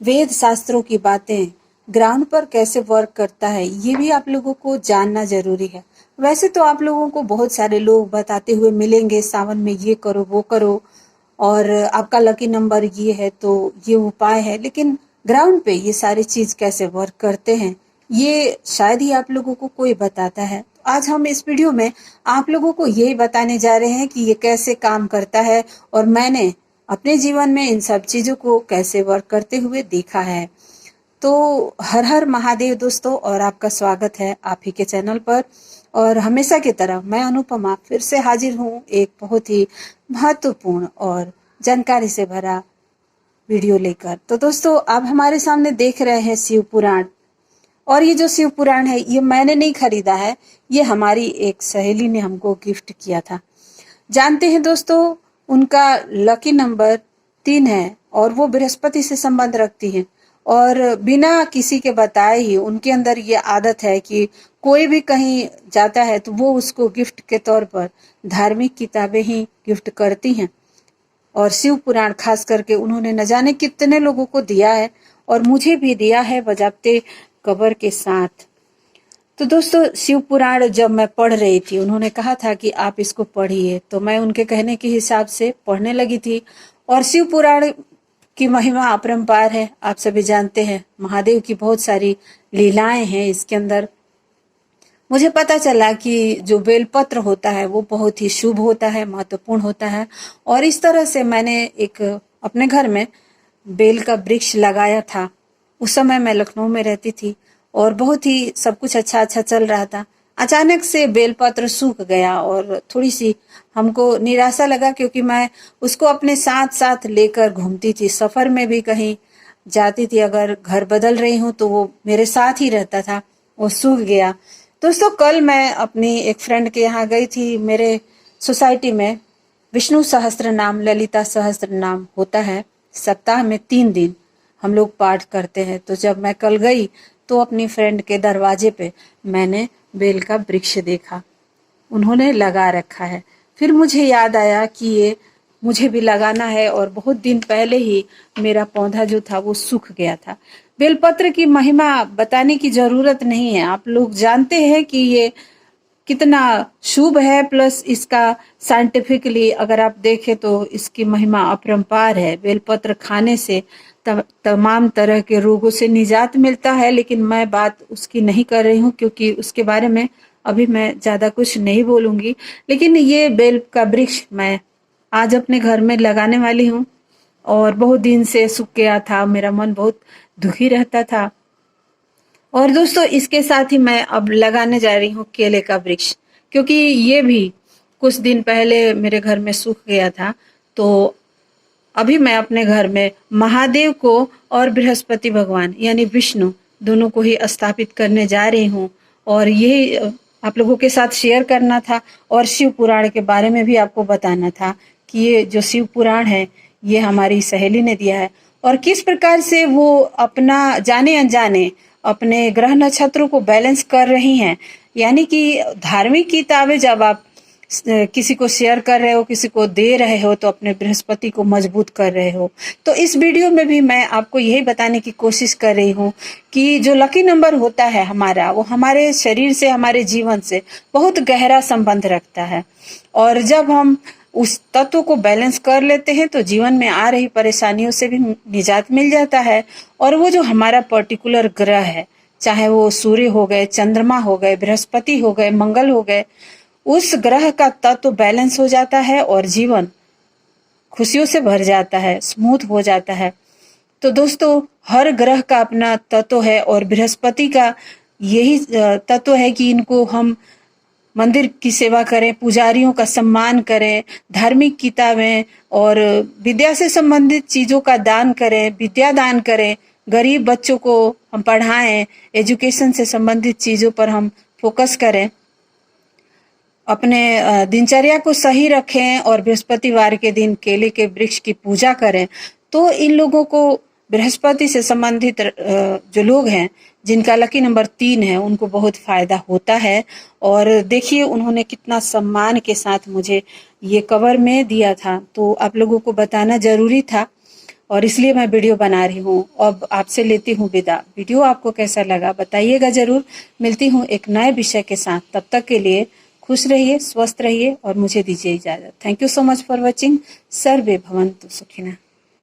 वेद शास्त्रों की बातें ग्राउंड पर कैसे वर्क करता है, ये भी आप लोगों को जानना जरूरी है। वैसे तो आप लोगों को बहुत सारे लोग बताते हुए मिलेंगे, सावन में ये करो वो करो और आपका लकी नंबर ये है तो ये उपाय है, लेकिन ग्राउंड पे ये सारी चीज कैसे वर्क करते हैं ये शायद ही आप लोगों को कोई बताता है। तो आज हम इस वीडियो में आप लोगों को यही बताने जा रहे हैं कि ये कैसे काम करता है और मैंने अपने जीवन में इन सब चीजों को कैसे वर्क करते हुए देखा है। तो हर हर महादेव दोस्तों, और आपका स्वागत है आप ही के चैनल पर। और हमेशा की तरह मैं अनुपमा फिर से हाजिर हूँ एक बहुत ही महत्वपूर्ण और जानकारी से भरा वीडियो लेकर। तो दोस्तों, आप हमारे सामने देख रहे हैं शिव पुराण। और ये जो शिव पुराण है ये मैंने नहीं खरीदा है, ये हमारी एक सहेली ने हमको गिफ्ट किया था। जानते हैं दोस्तों, उनका लकी नंबर 3 है और वो बृहस्पति से संबंध रखती है। और बिना किसी के बताए ही उनके अंदर ये आदत है कि कोई भी कहीं जाता है तो वो उसको गिफ्ट के तौर पर धार्मिक किताबें ही गिफ्ट करती हैं। और शिव पुराण खास करके उन्होंने न जाने कितने लोगों को दिया है और मुझे भी दिया है बजाते कवर के साथ। तो दोस्तों, शिव पुराण जब मैं पढ़ रही थी, उन्होंने कहा था कि आप इसको पढ़िए, तो मैं उनके कहने के हिसाब से पढ़ने लगी थी। और शिव पुराण की महिमा अपरंपार है, आप सभी जानते हैं। महादेव की बहुत सारी लीलाएं हैं इसके अंदर। मुझे पता चला कि जो बेलपत्र होता है वो बहुत ही शुभ होता है, महत्वपूर्ण होता है। और इस तरह से मैंने एक अपने घर में बेल का वृक्ष लगाया था। उस समय मैं लखनऊ में रहती थी और बहुत ही सब कुछ अच्छा अच्छा चल रहा था। अचानक से बेलपत्र सूख गया और थोड़ी सी हमको निराशा लगा, क्योंकि मैं उसको अपने साथ साथ लेकर घूमती थी। सफर में भी कहीं जाती थी, अगर घर बदल रही हूँ तो वो मेरे साथ ही रहता था। वो सूख गया। दोस्तों, कल मैं अपनी एक फ्रेंड के यहाँ गई थी। मेरे सोसाइटी में विष्णु सहस्त्र नाम, ललिता सहस्त्र नाम होता है। सप्ताह में 3 दिन हम लोग पाठ करते हैं। तो जब मैं कल गई तो अपनी फ्रेंड के दरवाजे पे मैंने बेल का वृक्ष देखा, उन्होंने लगा रखा है। फिर मुझे याद आया कि ये मुझे भी लगाना है और बहुत दिन पहले ही मेरा पौधा जो था वो सूख गया था। बेलपत्र की महिमा बताने की जरूरत नहीं है, आप लोग जानते हैं कि ये कितना शुभ है। प्लस इसका साइंटिफिकली अगर आप देखें तो इसकी महिमा अपरंपार है। बेलपत्र खाने से तमाम तरह के रोगों से निजात मिलता है, लेकिन मैं बात उसकी नहीं कर रही हूँ क्योंकि उसके बारे में अभी मैं ज्यादा कुछ नहीं बोलूंगी। लेकिन ये बेल का वृक्ष मैं आज अपने घर में लगाने वाली हूँ और बहुत दिन से सूख गया था, मेरा मन बहुत दुखी रहता था। और दोस्तों, इसके साथ ही मैं अब लगाने जा रही हूँ केले का वृक्ष, क्योंकि ये भी कुछ दिन पहले मेरे घर में सूख गया था। तो अभी मैं अपने घर में महादेव को और बृहस्पति भगवान यानी विष्णु दोनों को ही स्थापित करने जा रही हूँ। और यही आप लोगों के साथ शेयर करना था और शिव पुराण के बारे में भी आपको बताना था कि ये जो शिव पुराण है ये हमारी सहेली ने दिया है और किस प्रकार से वो अपना जाने अनजाने अपने ग्रह नक्षत्रों को बैलेंस कर रही हैं। यानी कि धार्मिक किताबें जब आप किसी को शेयर कर रहे हो, किसी को दे रहे हो, तो अपने बृहस्पति को मजबूत कर रहे हो। तो इस वीडियो में भी मैं आपको यही बताने की कोशिश कर रही हूँ कि जो लकी नंबर होता है हमारा, वो हमारे शरीर से, हमारे जीवन से बहुत गहरा संबंध रखता है। और जब हम उस तत्व को बैलेंस कर लेते हैं तो जीवन में आ रही परेशानियों से भी निजात मिल जाता है। और वो जो हमारा पर्टिकुलर ग्रह है, चाहे वो सूर्य हो गए, चंद्रमा हो गए, बृहस्पति हो गए, मंगल हो गए, उस ग्रह का तत्व बैलेंस हो जाता है और जीवन खुशियों से भर जाता है, स्मूथ हो जाता है। तो दोस्तों, हर ग्रह का अपना तत्व है और बृहस्पति का यही तत्व है कि इनको हम मंदिर की सेवा करें, पुजारियों का सम्मान करें, धार्मिक किताबें और विद्या से संबंधित चीजों का दान करें, विद्या दान करें, गरीब बच्चों को हम पढ़ाएं, एजुकेशन से संबंधित चीजों पर हम फोकस करें, अपने दिनचर्या को सही रखें और बृहस्पतिवार के दिन केले के वृक्ष की पूजा करें। तो इन लोगों को बृहस्पति से संबंधित जो लोग हैं जिनका लकी नंबर 3 है उनको बहुत फायदा होता है। और देखिए उन्होंने कितना सम्मान के साथ मुझे ये कवर में दिया था, तो आप लोगों को बताना जरूरी था। और इसलिए मैं वीडियो बना रही हूँ। अब आपसे लेती हूँ विदा। वीडियो आपको कैसा लगा बताइएगा जरूर। मिलती हूँ एक नए विषय के साथ। तब तक के लिए खुश रहिए, स्वस्थ रहिए और मुझे दीजिए इजाजत। Thank you so much for watching. सर्वे भवन्तु सुखिनः।